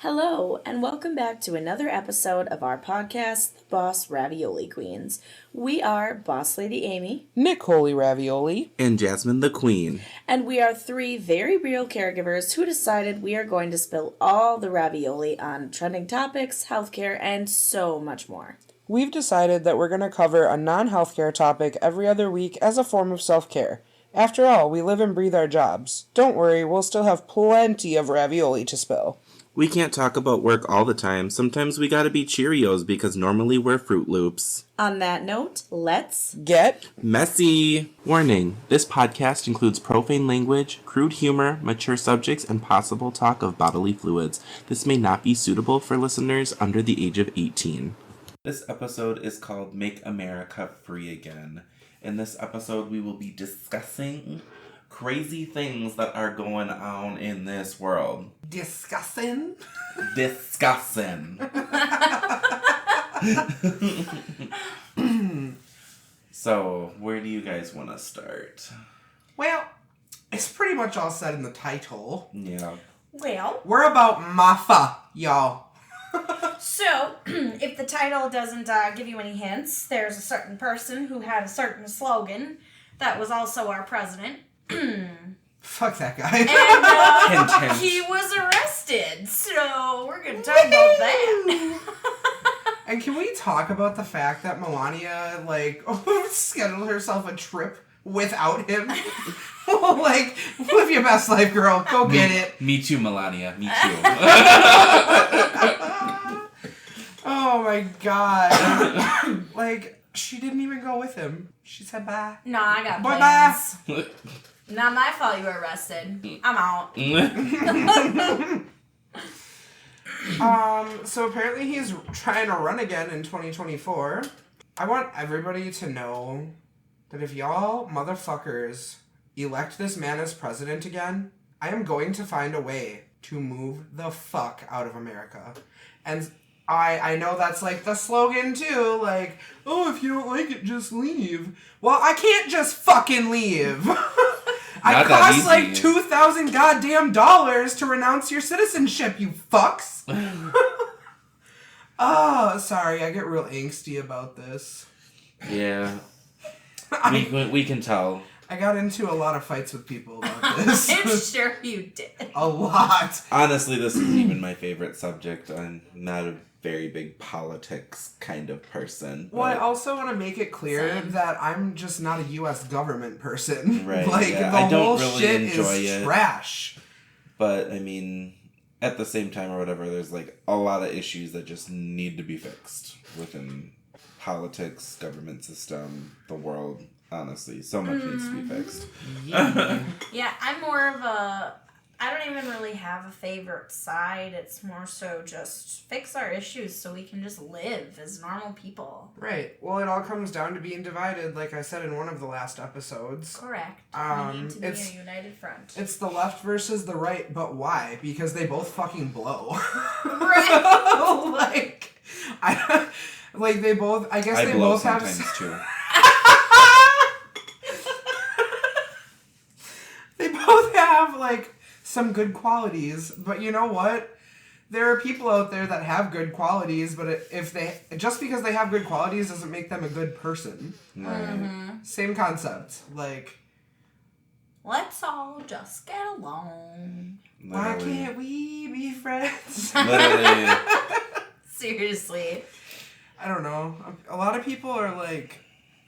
Hello, and welcome back to another episode of our podcast, The Boss Ravioli Queens. We are Boss Lady Amy, Nick Holy Ravioli, and Jasmine the Queen. And we are three very real caregivers who decided we are going to spill all the ravioli on trending topics, healthcare, and so much more. We've decided that we're going to cover a non-healthcare topic every other week as a form of self-care. After all, we live and breathe our jobs. Don't worry, we'll still have plenty of ravioli to spill. We can't talk about work all the time. Sometimes we gotta be Cheerios because normally we're Fruit Loops. On that note, let's get messy. Warning, this podcast includes profane language, crude humor, mature subjects, and possible talk of bodily fluids. This may not be suitable for listeners under the age of 18. This episode is called Make America Free Again. In this episode, we will be discussing crazy things that are going on in this world. Discussing. So, where do you guys want to start? Well, it's pretty much all said in the title. Yeah. Well, we're about Mafa, y'all. So, if the title doesn't give you any hints, there's a certain person who had a certain slogan that was also our president. Fuck that guy. And he was arrested, so we're going to talk about that. And can we talk about the fact that Melania, scheduled herself a trip without him? Live your best life, girl. Go get it. Me too, Melania. Me too. Oh my god. She didn't even go with him. She said bye. No, I got plans. Bye. Not my fault you were arrested. I'm out. So apparently he's trying to run again in 2024. I want everybody to know that if y'all motherfuckers elect this man as president again, I am going to find a way to move the fuck out of America. And I know that's the slogan too, if you don't like it, just leave. Well, I can't just fucking leave. I cost $2,000 goddamn dollars to renounce your citizenship, you fucks. Oh, sorry, I get real angsty about this. Yeah. We can tell. I got into a lot of fights with people about this. I'm sure you did. A lot. Honestly, this isn't even my favorite subject. I'm not a very big politics kind of person. Well, I also want to make it clear that I'm just not a U.S. government person. Right. The I whole don't really shit enjoy is it. Trash. But, I mean, at the same time or whatever, there's a lot of issues that just need to be fixed within politics, government system, the world. Honestly, so much needs to be fixed. Yeah, I'm more of I don't even really have a favorite side. It's more so just fix our issues so we can just live as normal people. Right. Well, it all comes down to being divided, like I said in one of the last episodes. Correct. We need to be a united front. It's the left versus the right, but why? Because they both fucking blow. Right. They both. I guess they blow both have. Sometimes too. They both have some good qualities, but you know what? There are people out there that have good qualities, but just because they have good qualities doesn't make them a good person. Mm-hmm. Same concept. Let's all just get along. Why can't we be friends? Literally. Seriously. I don't know. A lot of people are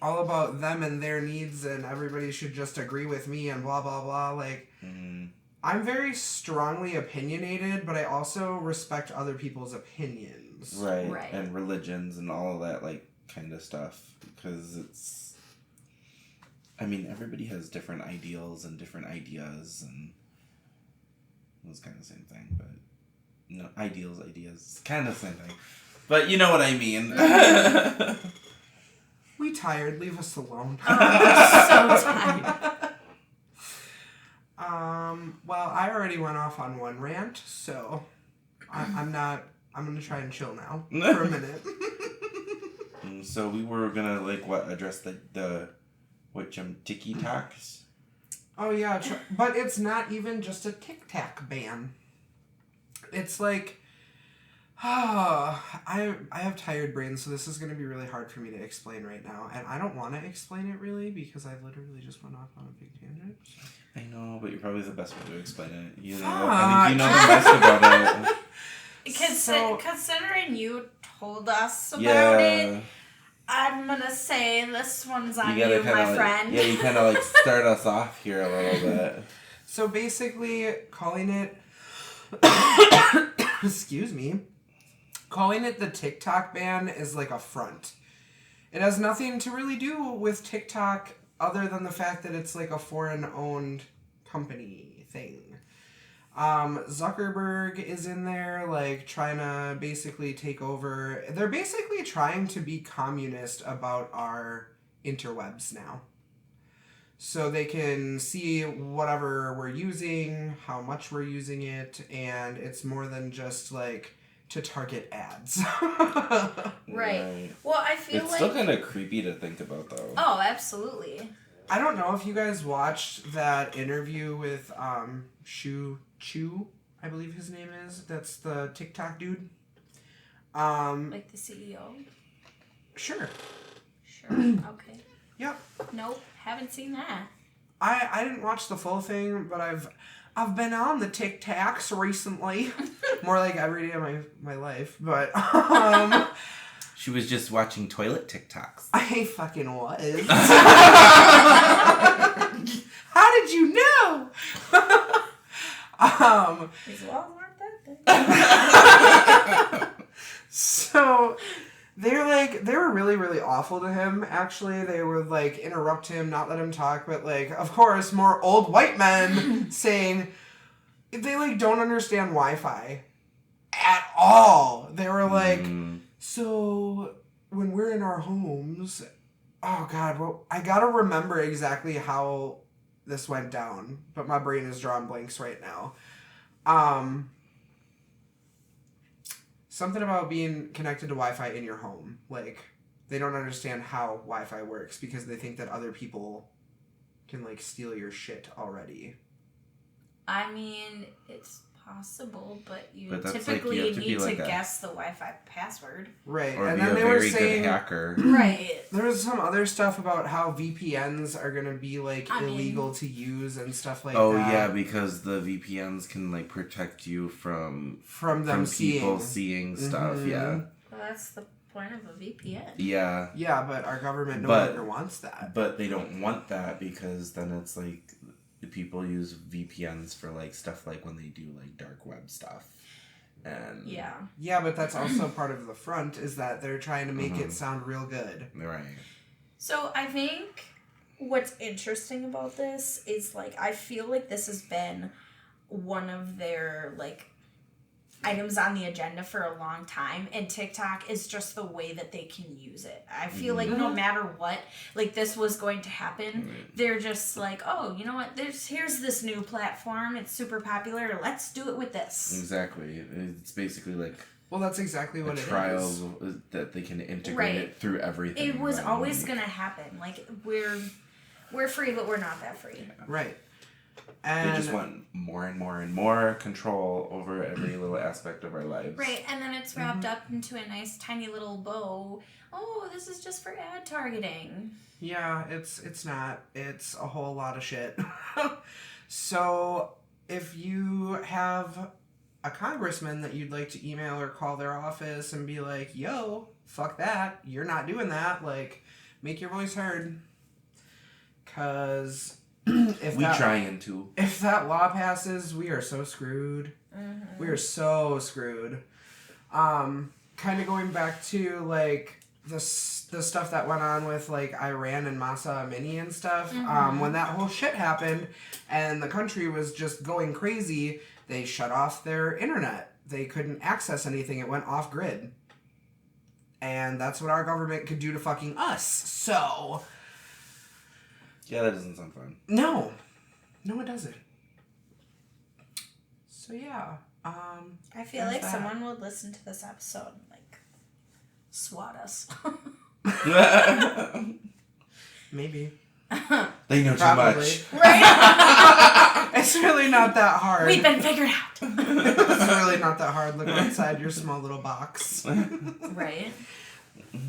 all about them and their needs, and everybody should just agree with me and blah blah blah. I'm very strongly opinionated, but I also respect other people's opinions. Right. And religions and all of that kind of stuff, because it's, I mean, everybody has different ideals and different ideas, and it's kind of the same thing, but no, ideas, kind of the same thing, but you know what I mean. We tired. Leave us alone. Oh, I'm so tired. Well, I already went off on one rant, so I'm gonna try and chill now for a minute. So we were gonna address the TikToks. Oh yeah, but it's not even just a Tic Tac ban. It's I have tired brains, so this is going to be really hard for me to explain right now. And I don't want to explain it really because I literally just went off on a big tangent. So. I know, but you're probably the best one to explain it. You know, Fuck. I think you know the best about it. Considering you told us about it, I'm gonna say this one's on you, my friend. Yeah, you kind of like start us off here a little bit. So basically, calling it... excuse me. Calling it the TikTok ban is like a front. It has nothing to really do with TikTok other than the fact that it's like a foreign-owned company thing. Zuckerberg is in there, like, trying to basically take over. They're basically trying to be communist about our interwebs now. So they can see whatever we're using, how much we're using it, and it's more than just, like, to target ads. Right. Well, I feel it's still kind of creepy to think about, though. Oh, absolutely. I don't know if you guys watched that interview with Shu Chu, I believe his name is. That's the TikTok dude. Like the CEO? Sure. Sure. Okay. Yep. Nope. Haven't seen that. I didn't watch the full thing, but I've been on the TikToks recently. More like every day of my life. But She was just watching toilet TikToks. I fucking was. How did you know? These walls weren't that big. So they were really, really awful to him, actually. They would, like, interrupt him, not let him talk, but, like, of course, more old white men saying they, like, don't understand Wi-Fi at all. They were like, so when we're in our homes, oh, God, well, I gotta remember exactly how this went down, but my brain is drawing blanks right now. Something about being connected to Wi-Fi in your home. Like, they don't understand how Wi-Fi works because they think that other people can, like, steal your shit already. I mean, it's possible, but that's typically like, you have to need be like to a- guess the Wi-Fi password. Right. Or and be then a they were very saying good hacker. Right. there was some other stuff about how VPNs are going to be, like, I mean- illegal to use and stuff like Oh, that. yeah, because the VPNs can, like, protect you from them people seeing. seeing stuff, yeah. Well, that's the point of a VPN. Yeah. Yeah, but our government no But- longer wants that. But they don't want that because then it's like people use VPNs for like stuff like when they do like dark web stuff. And Yeah. Yeah, but that's also part of the front is that they're trying to make it sound real good. Right. So I think what's interesting about this is, like, I feel like this has been one of their, like, items on the agenda for a long time, and TikTok is just the way that they can use it. I feel like no matter what, like, this was going to happen, they're just like, oh, you know what, here's this new platform, it's super popular, let's do it with this. Exactly. It's basically like Well, that's exactly what a it trial is. that they can integrate Right. it through everything. It was right? always gonna happen. Like, we're free, but we're not that free. Right. They And just want more and more and more control over every little aspect of our lives. Right, and then it's wrapped up into a nice tiny little bow. Oh, this is just for ad targeting. yeah, it's not. It's a whole lot of shit. So, if you have a congressman that you'd like to email or call their office and be like, yo, fuck that, you're not doing that, like, make your voice heard. Because if that law passes, we are so screwed. We are so screwed. Kind of going back to, like, the stuff that went on with, like, Iran and Masa Amini and stuff. When that whole shit happened and the country was just going crazy, they shut off their internet. They couldn't access anything. It went off grid. And that's what our government could do to fucking us. So, Yeah, that doesn't sound fun. no, it doesn't. So yeah, I feel There's like that. someone would listen to this episode and, like, swat us. maybe. They know too Probably. much. Right? It's really not that hard. We've been figured out. It's really not that hard. Look outside your small little box. Right?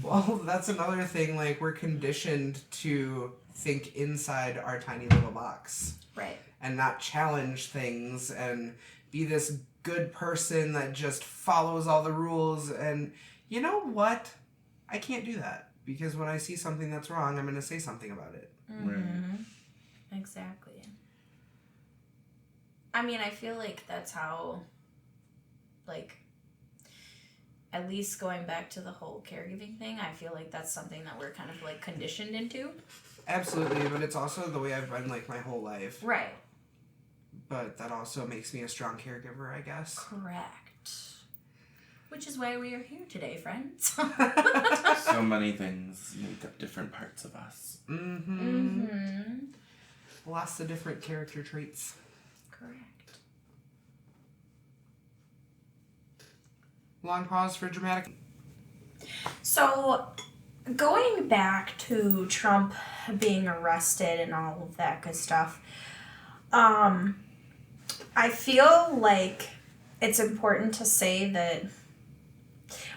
Well, that's another thing. Like, we're conditioned to think inside our tiny little box Right. and not challenge things and be this good person that just follows all the rules. And you know what? I can't do that because when I see something that's wrong, I'm going to say something about it. Mm-hmm. Exactly. I mean, I feel like that's how, like, at least going back to the whole caregiving thing, I feel like that's something that we're kind of, like, conditioned into. Absolutely, but it's also the way I've been, like, my whole life. Right. But that also makes me a strong caregiver, I guess. Correct. Which is why we are here today, friends. So many things make up different parts of us. Mm-hmm. Mm-hmm. Lots of different character traits. Correct. Long pause for dramatic. So, going back to Trump being arrested and all of that good stuff, I feel like it's important to say that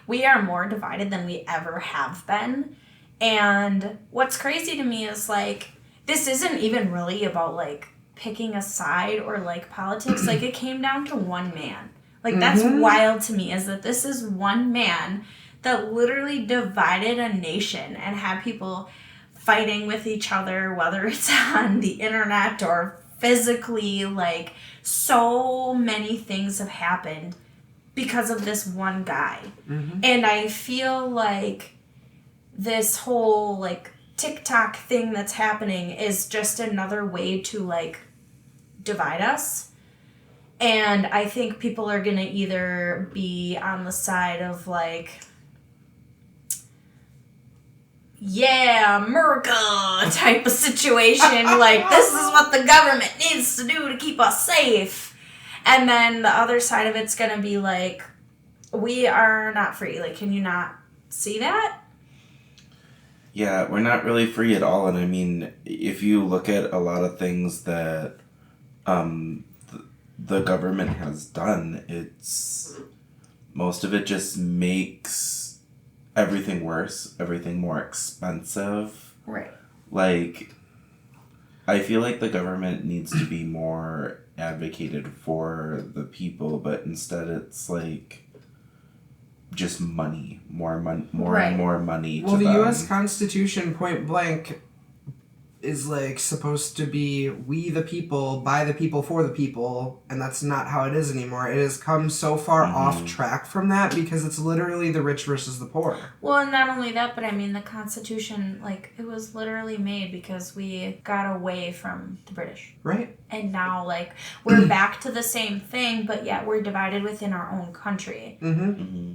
we are more divided than we ever have been. And what's crazy to me is, like, this isn't even really about, like, picking a side or, like, politics. Like, it came down to one man. Like, that's wild to me, is that this is one man that literally divided a nation and had people fighting with each other, whether it's on the internet or physically. Like, so many things have happened because of this one guy. Mm-hmm. And I feel like this whole, like, TikTok thing that's happening is just another way to, like, divide us. And I think people are going to either be on the side of, like, yeah, America type of situation. Like, this is what the government needs to do to keep us safe. And then the other side of it's going to be like, we are not free. Like, can you not see that? Yeah, we're not really free at all. And I mean, if you look at a lot of things that the government has done, it's most of it just makes everything worse, everything more expensive. Right. Like, I feel like the government needs to be more advocated for the people, but instead it's like just money, more money, more and more money. Well, to the them. U.S. Constitution, point blank, is like supposed to be we the people, by the people, for the people, and that's not how it is anymore. It has come so far off track from that because it's literally the rich versus the poor. Well, and not only that, but I mean, the Constitution, like, it was literally made because we got away from the British. Right. And now, like, we're back to the same thing, but yet we're divided within our own country. Mm-hmm.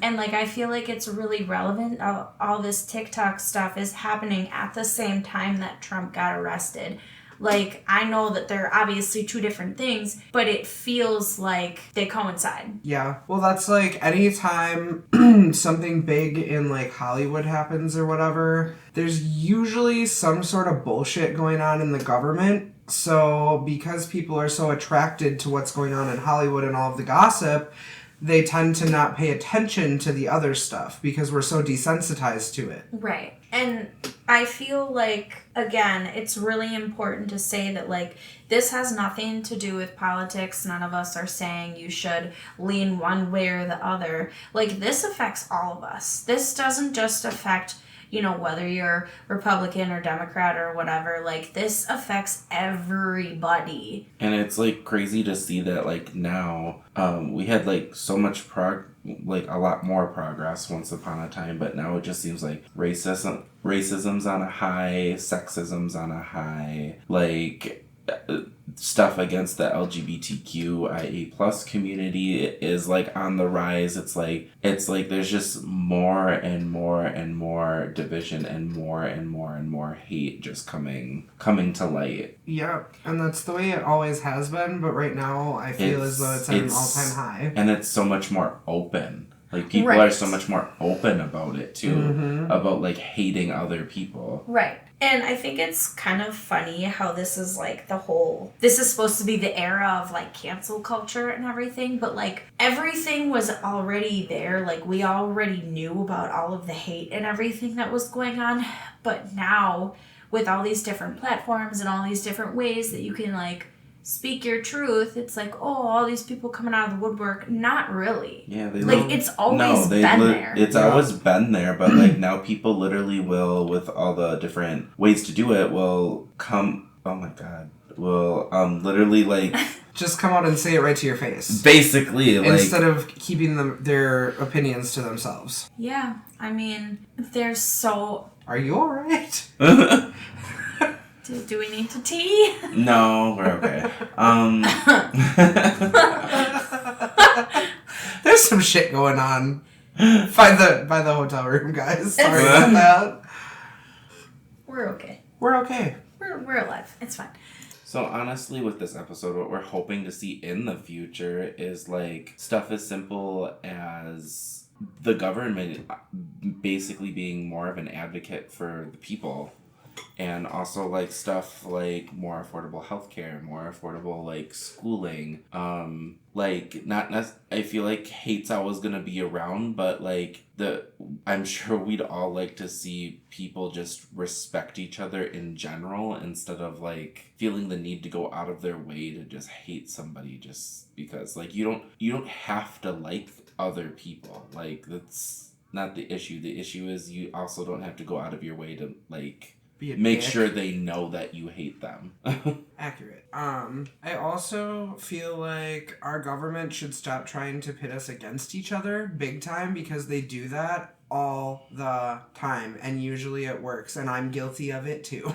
And, like, I feel like it's really relevant. All this TikTok stuff is happening at the same time that Trump got arrested. Like, I know that they're obviously two different things, but it feels like they coincide. Yeah. Well, that's like anytime something big in like Hollywood happens or whatever, there's usually some sort of bullshit going on in the government. So because people are so attracted to what's going on in Hollywood and all of the gossip, they tend to not pay attention to the other stuff because we're so desensitized to it. Right. And I feel like, again, it's really important to say that, like, this has nothing to do with politics. None of us are saying you should lean one way or the other. Like, this affects all of us. This doesn't just affect, you know, whether you're Republican or Democrat or whatever. Like, this affects everybody. And it's like crazy to see that, like, now we had like so much like a lot more progress once upon a time, but now it just seems like racism's on a high, sexism's on a high, like stuff against the LGBTQIA plus community is like on the rise. It's like there's just more and more and more division and more hate just coming to light. Yeah, and that's the way it always has been, but right now I feel as though it's at an all-time high. And it's so much more open. Like, people Right. are so much more open about it, too. About, like, hating other people. Right. And I think it's kind of funny how this is like this is supposed to be the era of like cancel culture and everything, but like everything was already there. Like we already knew about all of the hate and everything that was going on. But now with all these different platforms and all these different ways that you can like speak your truth, it's like, oh, all these people coming out of the woodwork. Not really. Yeah, they Like it's always been there. It's always been there, but like now people literally will, with all the different ways to do it, will come. Oh my god, will literally like Just come out and say it right to your face. basically like Instead of keeping their opinions to themselves. Yeah, I mean, they're so. Are you alright? Do we need to tea? No, we're okay. There's some shit going on by the hotel room, guys. Sorry about that. We're okay. We're okay. We're alive. It's fine. So honestly, with this episode, what we're hoping to see in the future is like stuff as simple as the government basically being more of an advocate for the people. And also like stuff like more affordable healthcare, more affordable like schooling. Like I feel like hate's always gonna be around, but like I'm sure we'd all like to see people just respect each other in general instead of like feeling the need to go out of their way to just hate somebody just because like you don't have to like other people. Like that's not the issue. The issue is you also don't have to go out of your way to like make sure they know that you hate them. Accurate. I also feel like our government should stop trying to pit us against each other big time because they do that all the time and usually it works and I'm guilty of it too.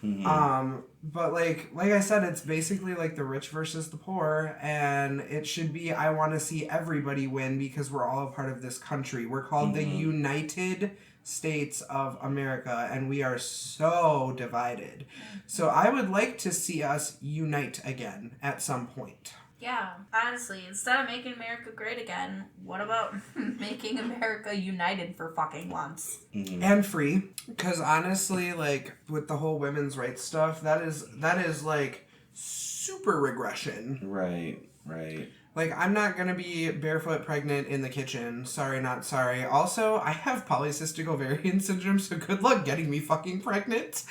But like I said, it's basically like the rich versus the poor, and it should be I want to see everybody win because we're all a part of this country. We're called the United States of America, and we are so divided. So I would like to see us unite again at some point. Yeah, honestly, instead of making America great again, what about making America united for fucking once? And free, because honestly, like with the whole women's rights stuff, that is like super regression. Right. Like, I'm not gonna be barefoot pregnant in the kitchen. Sorry, not sorry. Also, I have polycystic ovarian syndrome, so good luck getting me fucking pregnant.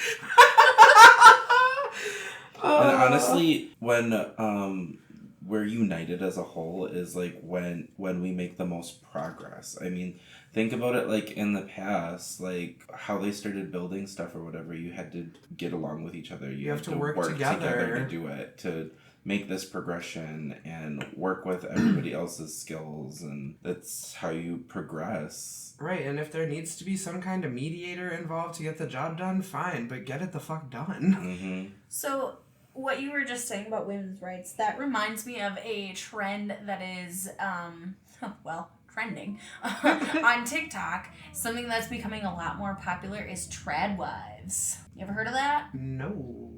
And honestly, when we're united as a whole is like when we make the most progress. I mean, think about it like in the past, like how they started building stuff or whatever. You had to get along with each other. You have to work together to do it, to make this progression and work with everybody else's skills, and that's how you progress. Right, and if there needs to be some kind of mediator involved to get the job done, fine, but get it the fuck done. So, what you were just saying about women's rights, that reminds me of a trend that is, trending on TikTok. Something that's becoming a lot more popular is trad wives. You ever heard of that? No.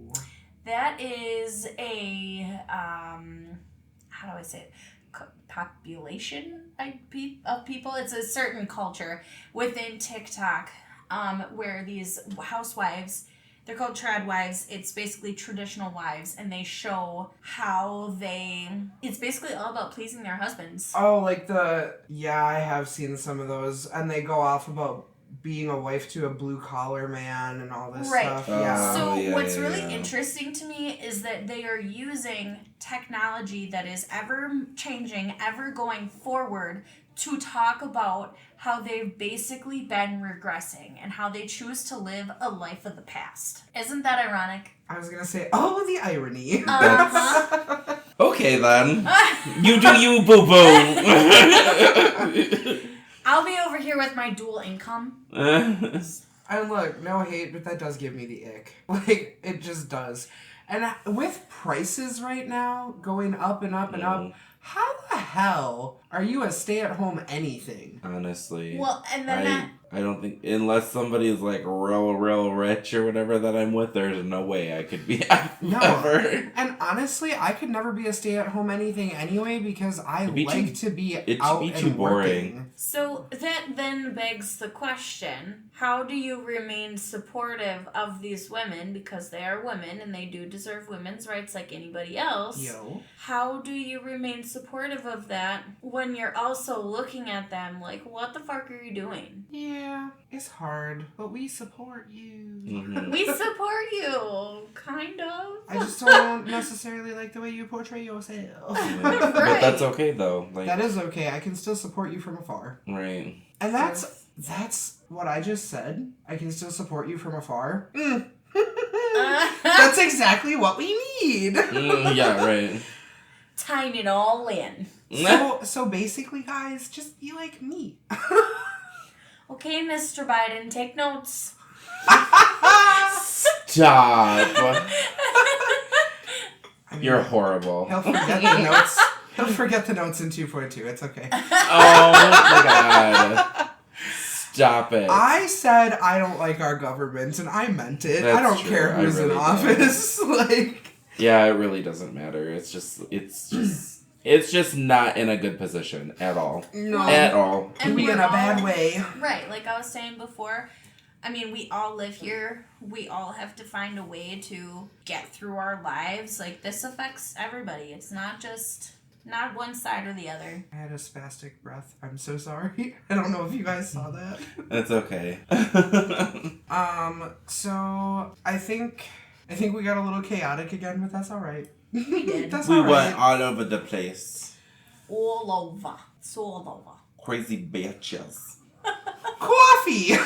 That is a, how do I say it? Population of people. It's a certain culture within TikTok where these housewives, they're called trad wives. It's basically traditional wives, and they show how it's basically all about pleasing their husbands. Oh, like I have seen some of those, and they go off about being a wife to a blue-collar man and all this stuff. Yeah. So what's really interesting to me is that they are using technology that is ever-changing, ever going forward to talk about how they've basically been regressing and how they choose to live a life of the past. Isn't that ironic? I was going to say, oh, the irony. Okay, then. You do you, boo-boo. I'll be over here with my dual income. And look, no hate, but that does give me the ick. Like, it just does. And with prices right now going up and up and up, how the hell Are you a stay-at-home anything? Honestly. Well, and then I don't think, unless somebody is like real rich or whatever that I'm with, there's no way I could be No. ever. And honestly, I could never be a stay-at-home anything anyway because I It'd be like too- to be it'd out be and too boring. working. So that then begs the question, how do you remain supportive of these women, because they are women and they do deserve women's rights like anybody else? Yo. How do you remain supportive of that when you're also looking at them like, what the fuck are you doing? Yeah, it's hard, but we support you. Mhm. We support you, kind of. I just don't necessarily like the way you portray yourself. But that's okay though. Like, That is okay. I can still support you from afar. right. And that's what I just said. I can still support you from afar. That's exactly what we need. Yeah, right. Tying it all in. So basically, guys, just be like me. Okay, Mr. Biden, take notes. Stop. You're horrible. He'll forget the notes. He'll forget the notes in 2.2. It's okay. Oh my god. Stop it. I said I don't like our government, and I meant it. I That's don't true. care I who's in really office. Like, Yeah, it really doesn't matter. It's just not in a good position at all. no, At all. And we we're in a bad all- way. Right, like I was saying before, I mean, we all live here. We all have to find a way to get through our lives. Like, this affects everybody. It's not one side or the other. I had a spastic breath. I'm so sorry. I don't know if you guys saw that. It's okay. So I think we got a little chaotic again, but that's all right. We did. That's We all went right. all over the place. All over. It's all over. Crazy bitches. Coffee.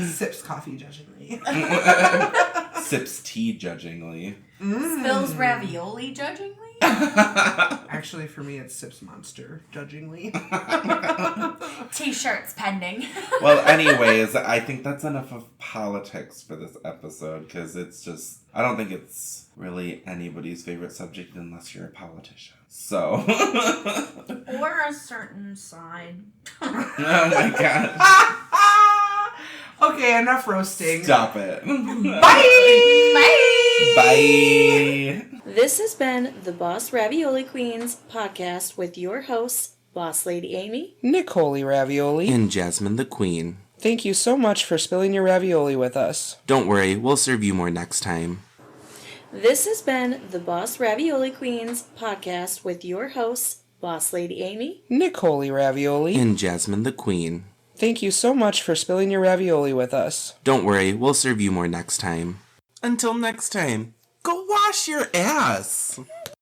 Sips coffee judgingly. Sips tea judgingly. Spills ravioli, judgingly. Actually, for me, it's Sips Monster judgingly. T-shirts pending. Well, anyways, I think that's enough of politics for this episode, because it's just, I don't think it's really anybody's favorite subject unless you're a politician. So. Or a certain side. Oh my god. Okay, enough roasting. Stop it. Bye! Bye. This has been the Boss Ravioli Queens podcast with your hosts, Boss Lady Amy, Nicole Ravioli. And Jasmine the Queen. Thank you so much for spilling your ravioli with us. Don't worry, we'll serve you more next time. This has been the Boss Ravioli Queens podcast with your hosts, Boss Lady Amy, Nicole Ravioli. And Jasmine the Queen. Thank you so much for spilling your ravioli with us. Don't worry, we'll serve you more next time. Until next time, go wash your ass.